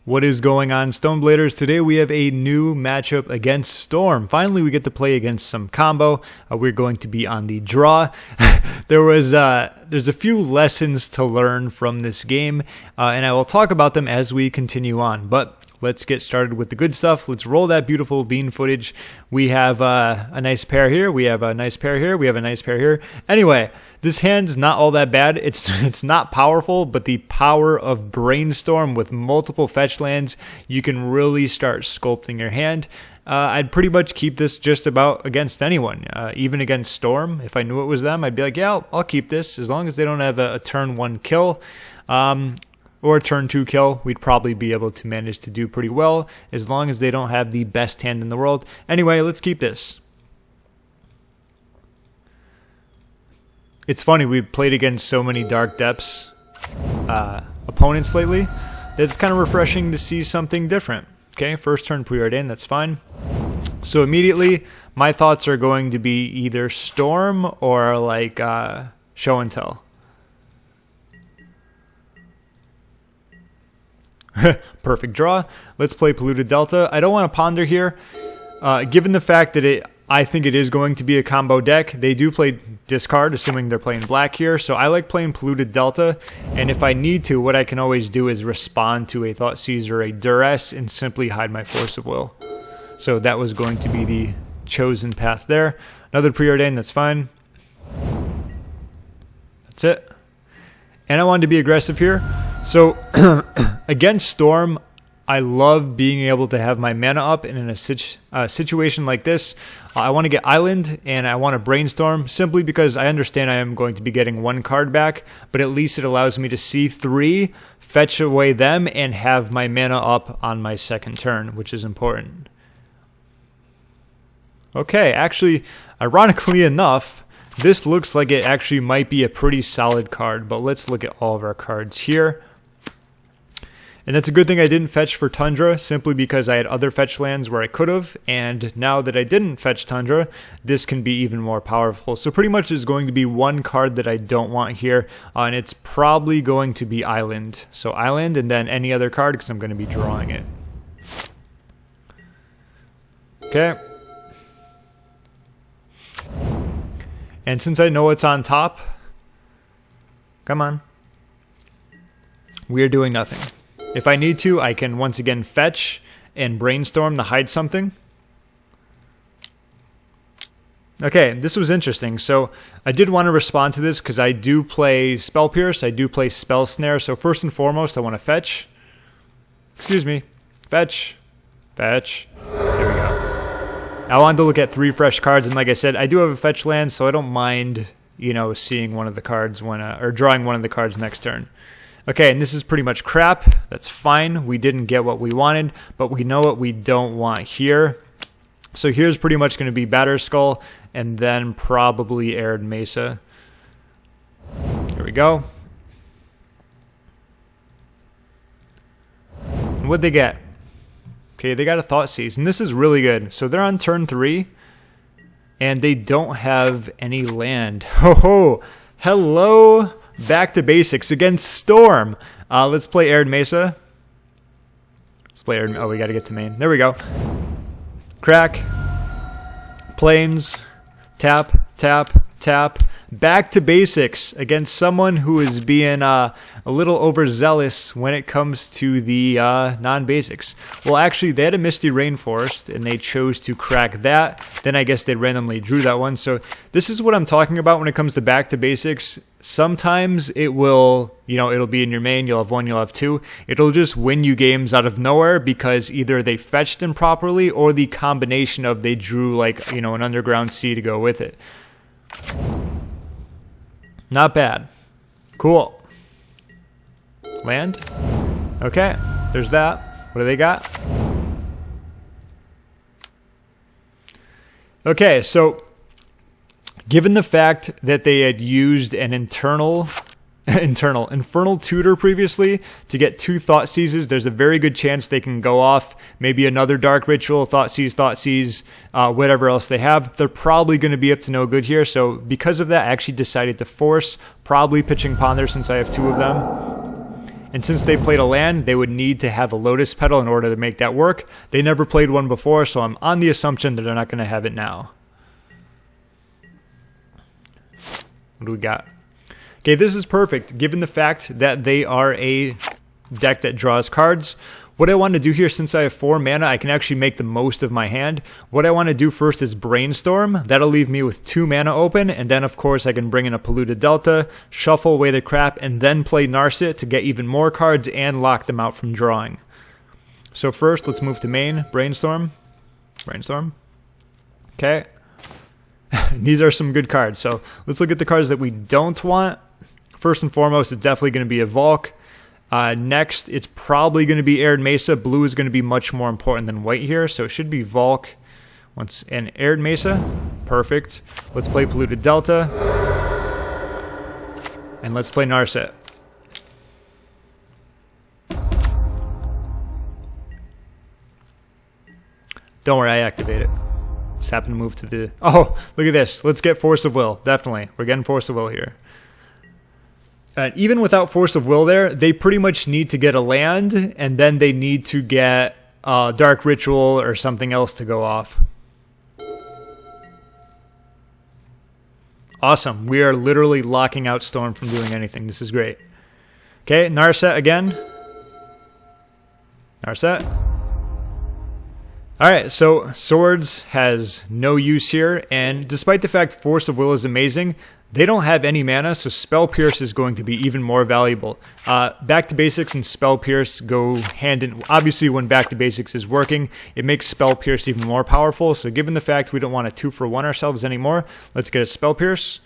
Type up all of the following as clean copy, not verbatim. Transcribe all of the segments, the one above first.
What is going on, Stonebladers? Today we have a new matchup against Storm. Finally, we get to play against some combo. We're going to be on the draw. There's a few lessons to learn from this game, and I will talk about them as we continue on. But let's get started with the good stuff. Let's roll that beautiful bean footage. We have a nice pair here. We have a nice pair here. We have a nice pair here. Anyway, this hand's not all that bad. It's not powerful, but the power of Brainstorm with multiple fetch lands, you can really start sculpting your hand. I'd pretty much keep this just about against anyone, even against Storm. If I knew it was them, I'd be like, yeah, I'll keep this as long as they don't have a turn 1 kill. Or a turn 2 kill, we'd probably be able to manage to do pretty well as long as they don't have the best hand in the world. Anyway, let's keep this. It's funny, we've played against so many Dark Depths opponents lately that it's kind of refreshing to see something different. Okay, first turn preordained, that's fine. So immediately, my thoughts are going to be either Storm or like Show and Tell. Perfect draw. Let's play Polluted Delta. I don't want to ponder here. Given the fact that I think it is going to be a combo deck, they do play discard, assuming they're playing black here. So I like playing Polluted Delta. And if I need to, what I can always do is respond to a Thoughtseize or a Duress and simply hide my Force of Will. So that was going to be the chosen path there. Another preordained, that's fine. That's it. And I wanted to be aggressive here. So against Storm, I love being able to have my mana up, and in a situation like this, I want to get Island and I want to Brainstorm simply because I understand I am going to be getting 1 card back, but at least it allows me to see 3, fetch away them, and have my mana up on my second turn, which is important. Okay, actually, ironically enough, this looks like it actually might be a pretty solid card, but let's look at all of our cards here. And that's a good thing I didn't fetch for Tundra, simply because I had other fetch lands where I could have, and now that I didn't fetch Tundra, this can be even more powerful. So pretty much there's going to be 1 card that I don't want here, and it's probably going to be Island. So Island, and then any other card, because I'm going to be drawing it. Okay. And since I know what's on top, come on, we are doing nothing. If I need to, I can once again fetch and Brainstorm to hide something. Okay, this was interesting. So I did want to respond to this because I do play Spell Pierce, I do play Spell Snare. So first and foremost, I want to fetch. Excuse me. Fetch. Fetch. There we go. I wanted to look at 3 fresh cards, and like I said, I do have a fetch land, so I don't mind, you know, seeing one of the cards when or drawing one of the cards next turn. Okay, and this is pretty much crap. That's fine. We didn't get what we wanted, but we know what we don't want here. So here's pretty much going to be Batterskull, and then probably Arid Mesa. Here we go. And what'd they get? Okay, they got a Thoughtseize, and this is really good. So they're on turn 3, and they don't have any land. Ho ho! Hello! Back to basics against Storm. Let's play Arid Mesa. Let's play Arid. Oh, we got to get to main. There we go. Crack. Plains. Tap. Tap. Tap. Back to basics against someone who is being a little overzealous when it comes to the non-basics. Well, actually, they had a Misty Rainforest, and they chose to crack that. Then I guess they randomly drew that one. So this is what I'm talking about when it comes to back to basics. Sometimes it will, you know, it'll be in your main, you'll have 1, you'll have 2. It'll just win you games out of nowhere because either they fetched improperly or the combination of they drew, like, you know, an Underground Sea to go with it. Not bad. Cool. Land. Okay, there's that. What do they got? Okay, so given the fact that they had used an Infernal Tutor previously to get 2 Thoughtseizes, there's a very good chance they can go off maybe another Dark Ritual, Thoughtseize, whatever else they have. They're probably going to be up to no good here, so because of that, I actually decided to force, probably pitching Ponder since I have 2 of them. And since they played a land, they would need to have a Lotus Petal in order to make that work. They never played one before, so I'm on the assumption that they're not going to have it now. What do we got? Okay, this is perfect, given the fact that they are a deck that draws cards. What I want to do here, since I have 4 mana, I can actually make the most of my hand. What I want to do first is Brainstorm. That'll leave me with 2 mana open, and then of course I can bring in a Polluted Delta, shuffle away the crap, and then play Narset to get even more cards and lock them out from drawing. So first, let's move to main. Brainstorm. Brainstorm. Okay. These are some good cards. So let's look at the cards that we don't want. First and foremost, it's definitely going to be a Volk. Next, it's probably going to be Arid Mesa. Blue is going to be much more important than white here, so it should be Volk and Arid Mesa. Perfect. Let's play Polluted Delta. And let's play Narset. Don't worry, I activate it. Just happen to move to the... Oh, look at this. Let's get Force of Will. Definitely. We're getting Force of Will here. Even without Force of Will there, they pretty much need to get a land, and then they need to get Dark Ritual or something else to go off. Awesome. We are literally locking out Storm from doing anything. This is great. Okay, Narset again. Narset. Alright, so Swords has no use here, and despite the fact Force of Will is amazing, they don't have any mana, so Spell Pierce is going to be even more valuable. Back to Basics and Spell Pierce go hand in... Obviously, when Back to Basics is working, it makes Spell Pierce even more powerful. So given the fact we don't want to 2-for-1 ourselves anymore, let's get a Spell Pierce.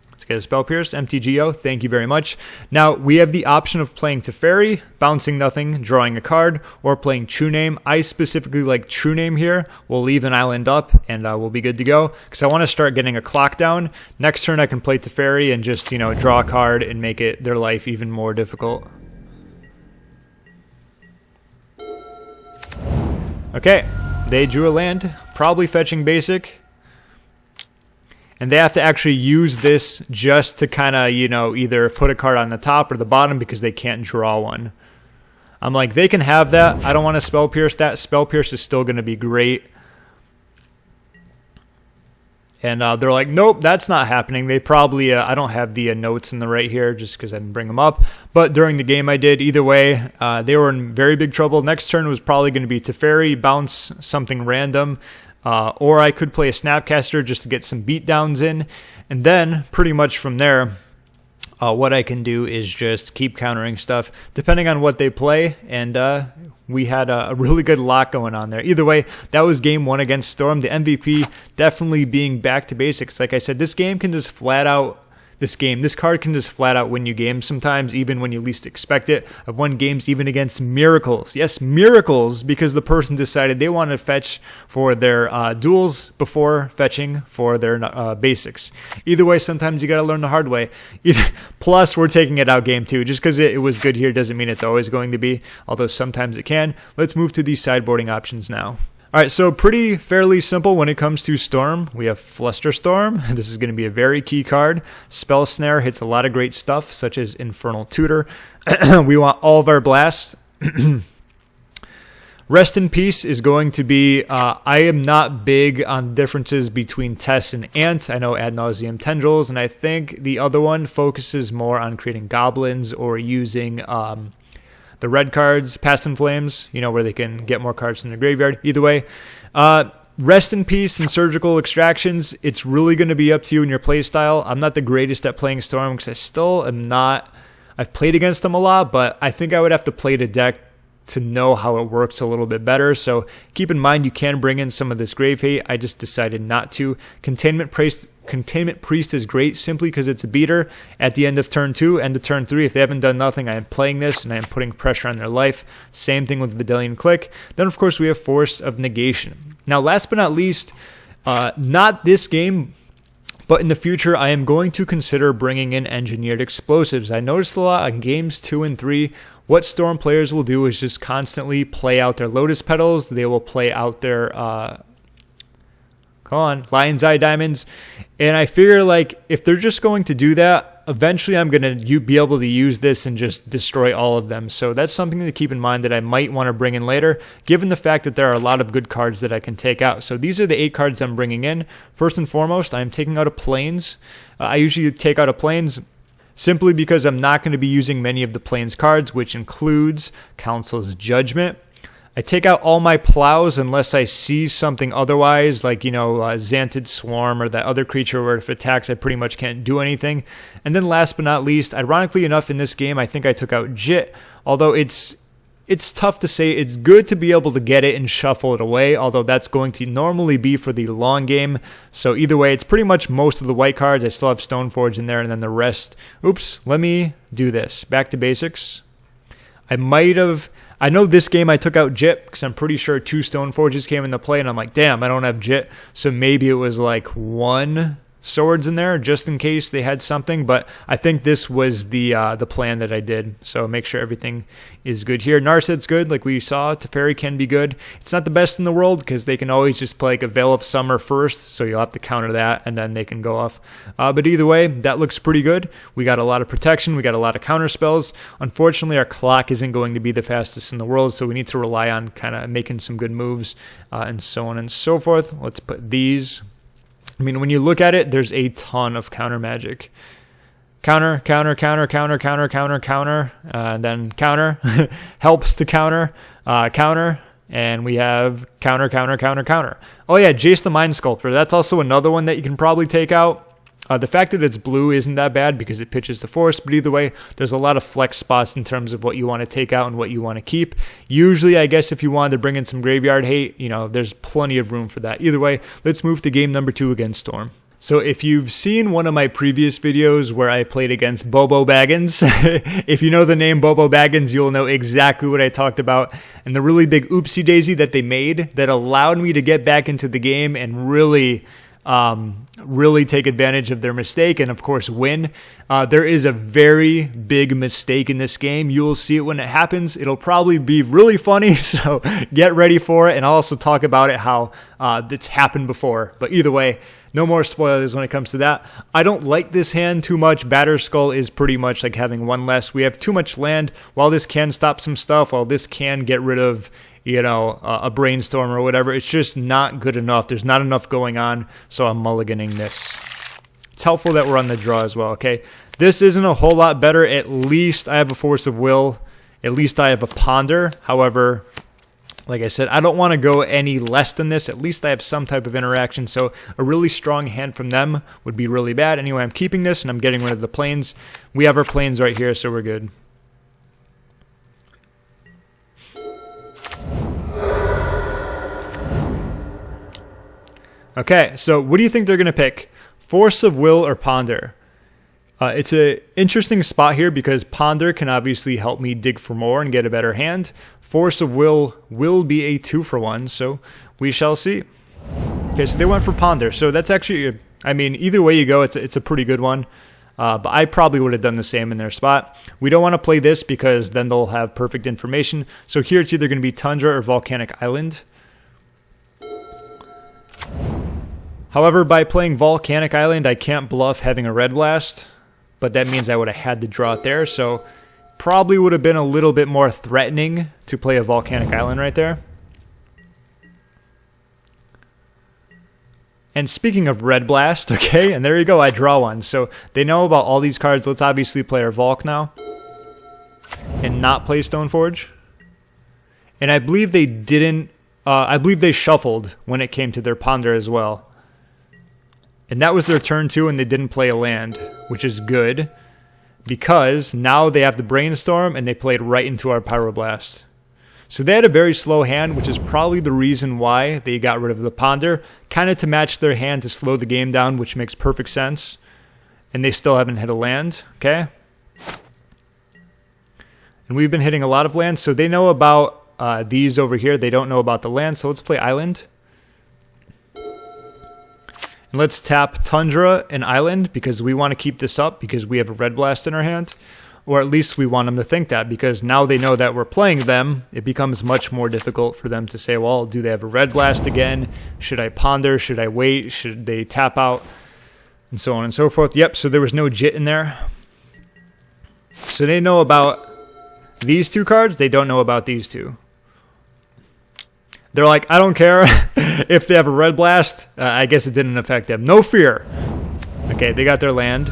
Let's get a Spell Pierce. MTGO, thank you very much. Now, we have the option of playing Teferi, bouncing nothing, drawing a card, or playing True-Name. I specifically like True-Name here. We'll leave an island up, and we'll be good to go, because I want to start getting a clock down. Next turn, I can play Teferi and just, you know, draw a card and make it their life even more difficult. Okay, they drew a land, probably fetching basic. And they have to actually use this just to kind of, you know, either put a card on the top or the bottom because they can't draw one. I'm like, they can have that. I don't want to Spell Pierce that. Spell Pierce is still going to be great. And they're like, nope, that's not happening. They probably, I don't have the notes in the right here just because I didn't bring them up. But during the game I did. Either way, they were in very big trouble. Next turn was probably going to be Teferi, bounce something random. Or I could play a Snapcaster just to get some beatdowns in. And then, pretty much from there, what I can do is just keep countering stuff, depending on what they play. And we had a really good lock going on there. Either way, that was game 1 against Storm. The MVP definitely being back to basics. Like I said, this game can just flat out... This card can just flat out win you games sometimes, even when you least expect it. I've won games even against Miracles. Yes, Miracles, because the person decided they wanted to fetch for their duels before fetching for their basics. Either way, sometimes you got to learn the hard way. Plus, we're taking it out game 2. Just because it was good here doesn't mean it's always going to be, although sometimes it can. Let's move to these sideboarding options now. Alright, so fairly simple when it comes to Storm. We have Flusterstorm. This is going to be a very key card. Spell Snare hits a lot of great stuff, such as Infernal Tutor. We want all of our blasts. Rest in Peace is going to be... I am not big on differences between Tess and Ant. I know Ad Nauseam Tendrils, and I think the other one focuses more on creating goblins or using... the red cards, Past in Flames, you know, where they can get more cards from the graveyard. Either way, Rest in Peace and Surgical Extractions, it's really going to be up to you and your play style. I'm not the greatest at playing Storm because I still am not... I've played against them a lot, but I think I would have to play the deck to know how it works a little bit better. So keep in mind you can bring in some of this Grave Hate. I just decided not to. Containment Priest is great simply because it's a beater at the end of turn 2, end of turn 3. If they haven't done nothing, I am playing this and I am putting pressure on their life. Same thing with Vendilion Clique. Then, of course, we have Force of Negation. Now, last but not least, not this game, but in the future, I am going to consider bringing in Engineered Explosives. I noticed a lot on games 2 and 3. What Storm players will do is just constantly play out their Lotus Petals. They will play out their... Lion's Eye Diamonds. And I figure, like, if they're just going to do that, eventually I'm going to be able to use this and just destroy all of them. So that's something to keep in mind that I might want to bring in later, given the fact that there are a lot of good cards that I can take out. So these are the 8 cards I'm bringing in. First and foremost, I'm taking out a Plains. I usually take out a Plains simply because I'm not going to be using many of the Plains cards, which includes Council's Judgment. I take out all my plows unless I see something otherwise, like, Xantid Swarm or that other creature where if it attacks, I pretty much can't do anything. And then last but not least, ironically enough, in this game, I think I took out Jitte, although it's tough to say. It's good to be able to get it and shuffle it away, although that's going to normally be for the long game. So either way, it's pretty much most of the white cards. I still have Stoneforge in there, and then the rest. Oops, let me do this. Back to basics. I know this game I took out Jitte because I'm pretty sure 2 Stoneforges came into play, and I'm like, damn, I don't have Jitte. So maybe it was like 1 Swords in there just in case they had something. But I think this was the plan that I did. So make sure everything is good here. Narset's good, like we saw. Teferi can be good. It's not the best in the world because they can always just play like a Veil of Summer first, so you'll have to counter that, and then they can go off. But either way, that looks pretty good. We got a lot of protection. We got a lot of counter spells. Unfortunately, our clock isn't going to be the fastest in the world, so we need to rely on kind of making some good moves and so on and so forth. Let's put these. I mean, when you look at it, there's a ton of counter magic. Counter, counter, counter, counter, counter, counter, counter, then counter, helps to counter, counter, and we have counter, counter, counter, counter. Oh yeah, Jace the Mind Sculptor. That's also another one that you can probably take out. The fact that it's blue isn't that bad because it pitches the force, but either way, there's a lot of flex spots in terms of what you want to take out and what you want to keep. Usually, I guess if you wanted to bring in some graveyard hate, there's plenty of room for that. Either way, let's move to game number 2 against Storm. So if you've seen one of my previous videos where I played against Bobo Baggins, if you know the name Bobo Baggins, you'll know exactly what I talked about and the really big oopsie daisy that they made that allowed me to get back into the game and really take advantage of their mistake and, of course, win. There is a very big mistake in this game. You'll see it when it happens. It'll probably be really funny, so get ready for it, and I'll also talk about it, how it's happened before. But either way, no more spoilers when it comes to that. I don't like this hand too much. Batterskull is pretty much like having one less. We have too much land. While this can stop some stuff, while this can get rid of a Brainstorm or whatever, it's just not good enough. There's not enough going on, so I'm mulliganing this. It's helpful that we're on the draw as well, okay? This isn't a whole lot better. At least I have a Force of Will. At least I have a Ponder. However, like I said, I don't want to go any less than this. At least I have some type of interaction, so a really strong hand from them would be really bad. Anyway, I'm keeping this, and I'm getting rid of the Plains. We have our Plains right here, so we're good. Okay, so what do you think they're going to pick? Force of Will or Ponder? It's an interesting spot here because Ponder can obviously help me dig for more and get a better hand. Force of Will be a 2-for-1, so we shall see. Okay, so they went for Ponder. So that's actually, either way you go, it's a pretty good one. But I probably would have done the same in their spot. We don't want to play this because then they'll have perfect information. So here it's either going to be Tundra or Volcanic Island. However, by playing Volcanic Island, I can't bluff having a Red Blast, but that means I would have had to draw it there, so probably would have been a little bit more threatening to play a Volcanic Island right there. And speaking of Red Blast, okay, and there you go, I draw one. So they know about all these cards. Let's obviously play our Volk now and not play Stoneforge. And I believe they didn't, I believe they shuffled when it came to their Ponder as well. And that was their turn 2, and they didn't play a land, which is good, because now they have the Brainstorm, and they played right into our Pyroblast. So they had a very slow hand, which is probably the reason why they got rid of the Ponder, kind of to match their hand to slow the game down, which makes perfect sense. And they still haven't hit a land, okay? And we've been hitting a lot of lands, so they know about these over here. They don't know about the land, so let's play Island. And let's tap Tundra and Island because we want to keep this up because we have a Red Blast in our hand. Or at least we want them to think that because now they know that we're playing them. It becomes much more difficult for them to say, well, do they have a Red Blast again? Should I Ponder? Should I wait? Should they tap out? And so on and so forth. Yep, so there was no Jitte in there. So they know about these two cards. They don't know about these two. They're like, I don't care if they have a red blast. I guess it didn't affect them. No fear. Okay, they got their land.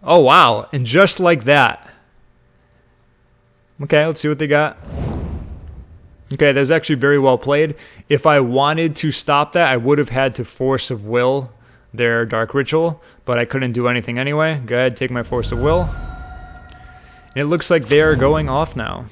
Oh, wow. And just like that. Okay, let's see what they got. Okay, that was actually very well played. If I wanted to stop that, I would have had to Force of Will their Dark Ritual, but I couldn't do anything anyway. Go ahead, take my Force of Will. And it looks like they are going off now.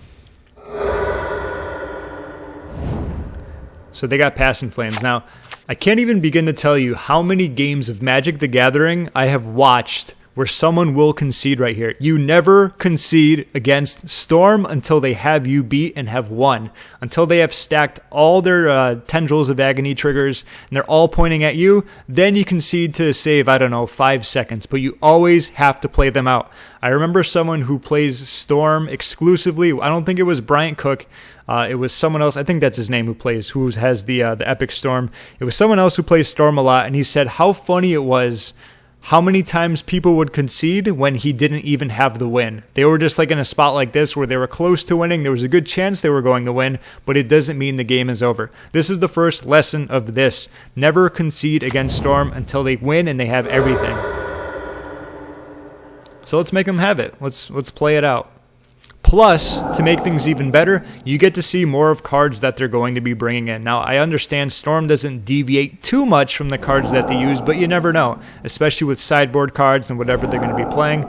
So they got Passing Flames. Now, I can't even begin to tell you how many games of Magic the Gathering I have watched where someone will concede right here. You never concede against Storm until they have you beat and have won. Until they have stacked all their Tendrils of Agony triggers and they're all pointing at you, then you concede to save, I don't know, 5 seconds. But you always have to play them out. I remember someone who plays Storm exclusively. I don't think it was Bryant Cook. It was someone else. I think that's his name who has the Epic Storm. It was someone else who plays Storm a lot, and he said how funny it was how many times people would concede when he didn't even have the win. They were just like in a spot like this where they were close to winning. There was a good chance they were going to win, but it doesn't mean the game is over. This is the first lesson of this. Never concede against Storm until they win and they have everything. So let's make them have it. Let's play it out. Plus, to make things even better, you get to see more of cards that they're going to be bringing in. Now, I understand Storm doesn't deviate too much from the cards that they use, but you never know, especially with sideboard cards and whatever they're going to be playing.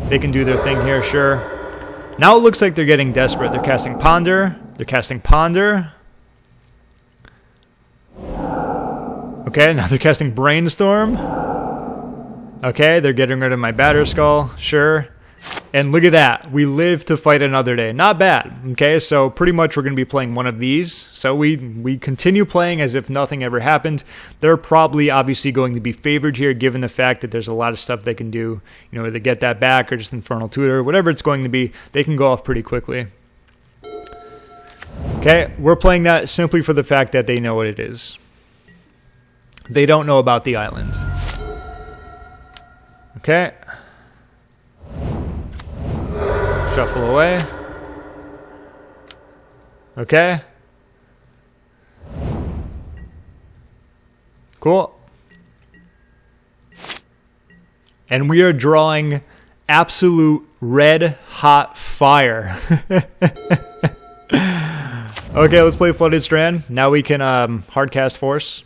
They can do their thing here, sure. Now it looks like they're getting desperate. They're casting Ponder. They're casting Ponder. Okay, now they're casting Brainstorm. Okay, they're getting rid of my Batterskull, sure. And look at that. We live to fight another day. Not bad. Okay, so pretty much we're going to be playing one of these. So we continue playing as if nothing ever happened. They're probably obviously going to be favored here given the fact that there's a lot of stuff they can do. You know, either get that back or just Infernal Tutor. Whatever it's going to be, they can go off pretty quickly. Okay, we're playing that simply for the fact that they know what it is. They don't know about the island. Okay. Shuffle away. Okay. Cool. And we are drawing absolute red hot fire. Okay, let's play Flooded Strand. Now we can hardcast Force.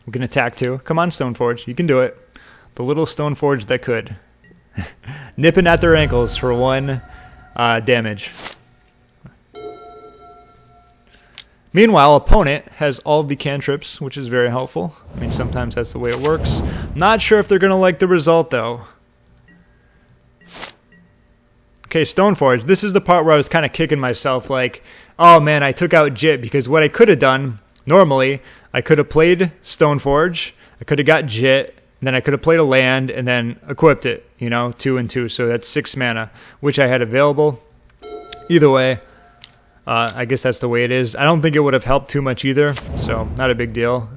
We can attack too. Come on, Stoneforge. You can do it. The little Stoneforge that could. Nipping at their ankles for 1 damage. Meanwhile, opponent has all the cantrips, which is very helpful. I mean, sometimes that's the way it works. Not sure if they're going to like the result, though. Okay, Stoneforge. This is the part where I was kind of kicking myself like, oh man, I took out Jitte, because what I could have done, normally, I could have played Stoneforge, I could have got Jitte, then I could have played a land and then equipped it, you know, 2 and 2. So that's 6 mana, which I had available. Either way, I guess that's the way it is. I don't think it would have helped too much either, so not a big deal.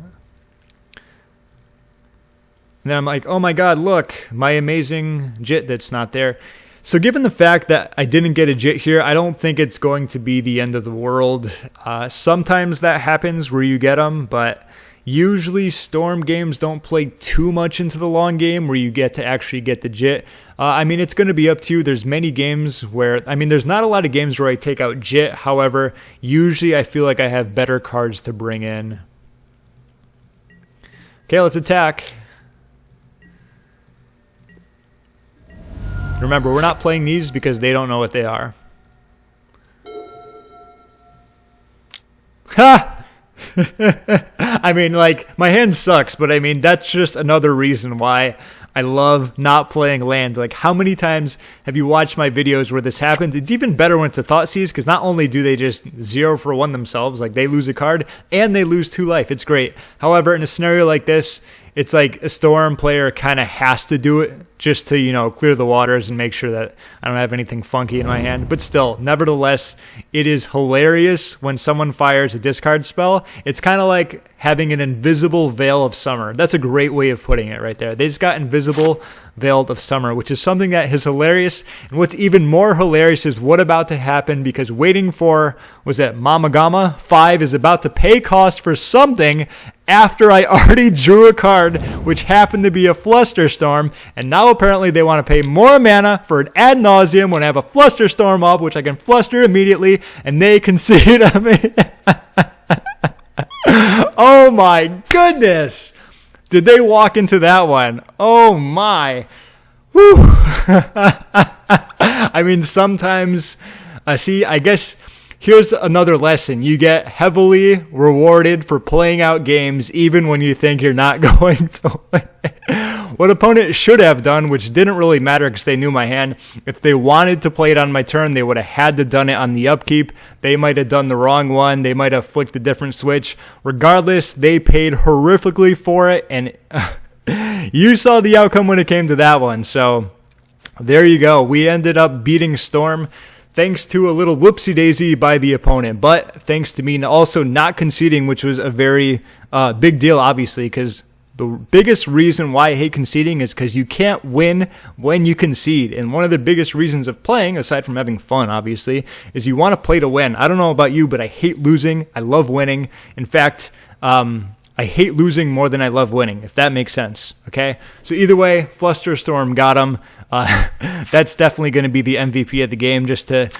And then I'm like, oh my god, look, my amazing Jitte that's not there. So given the fact that I didn't get a Jitte here, I don't think it's going to be the end of the world. Sometimes that happens where you get them, but usually Storm games don't play too much into the long game where you get to actually get the Jitte. I mean, it's going to be up to you. There's many games where, I mean, there's not a lot of games where I take out Jitte. However, usually I feel like I have better cards to bring in. Okay, let's attack. Remember, we're not playing these because they don't know what they are. Ha! I mean, like, my hand sucks, but I mean, that's just another reason why I love not playing lands. Like, how many times have you watched my videos where this happens? It's even better when it's a Thoughtseize, because not only do they just 0 for 1 themselves, like they lose a card, and they lose 2 life. It's great. However, in a scenario like this, it's like a Storm player kind of has to do it just to, you know, clear the waters and make sure that I don't have anything funky in my hand. But still, nevertheless, it is hilarious when someone fires a discard spell. It's kind of like having an invisible Veil of Summer. That's a great way of putting it right there. They just got invisible Veil of Summer, which is something that is hilarious. And what's even more hilarious is what about to happen, because waiting for, was that Mamagama 5 is about to pay cost for something after I already drew a card, which happened to be a Flusterstorm, and now apparently they want to pay more mana for an Ad Nauseam when I have a Flusterstorm up, which I can fluster immediately, and they concede on me. Oh my goodness! Did they walk into that one? Oh my. Whew. I mean, sometimes, see, I guess here's another lesson. You get heavily rewarded for playing out games even when you think you're not going to win. What opponent should have done, which didn't really matter because they knew my hand, if they wanted to play it on my turn, they would have had to done it on the upkeep. They might have done the wrong one. They might have flicked a different switch. Regardless, they paid horrifically for it, and you saw the outcome when it came to that one. So there you go. We ended up beating Storm thanks to a little whoopsie-daisy by the opponent, but thanks to me also not conceding, which was a very big deal, obviously, because the biggest reason why I hate conceding is because you can't win when you concede. And one of the biggest reasons of playing, aside from having fun, obviously, is you want to play to win. I don't know about you, but I hate losing. I love winning. In fact, I hate losing more than I love winning, if that makes sense. Okay? So either way, Flusterstorm got him. That's definitely going to be the MVP of the game, just to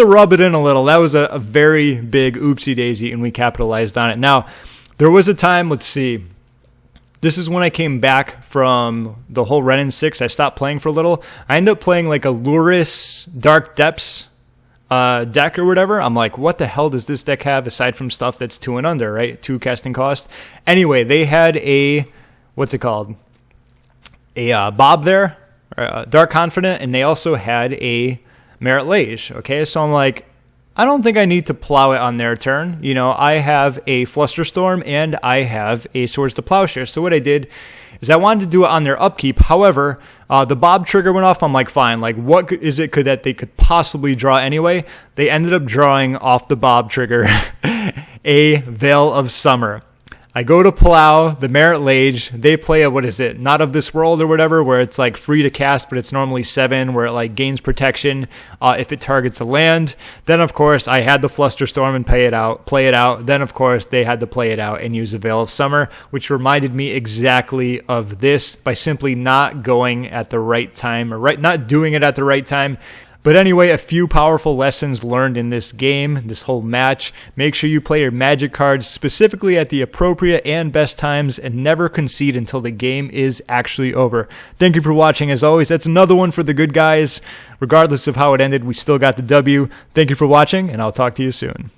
rub it in a little. That was a very big oopsie daisy, and we capitalized on it. Now, there was a time, let's see, this is when I came back from the whole Ren and 6. I stopped playing for a little. I ended up playing like a Luris Dark Depths deck or whatever. I'm like, what the hell does this deck have aside from stuff that's 2 and under, right? 2 casting cost. Anyway, they had a, what's it called? A Bob there, Dark Confident, and they also had a Merit Lage. Okay, so I'm like, I don't think I need to plow it on their turn. You know, I have a Flusterstorm and I have a Swords To Plowshares. So what I did is I wanted to do it on their upkeep. However, the Bob trigger went off. I'm like, fine. Like, what is it that they could possibly draw anyway? They ended up drawing off the Bob trigger a Veil of Summer. I go to plow the Merit Lage. They play a, what is it, Not of This World or whatever, where it's like free to cast, but it's normally 7, where it like gains protection if it targets a land. Then, of course, I had the Flusterstorm and play it out. Then, of course, they had to play it out and use a Veil of Summer, which reminded me exactly of this by simply not going at the right time, or not doing it at the right time. But anyway, a few powerful lessons learned in this game, this whole match. Make sure you play your Magic cards specifically at the appropriate and best times, and never concede until the game is actually over. Thank you for watching. As always, that's another one for the good guys. Regardless of how it ended, we still got the W. Thank you for watching, and I'll talk to you soon.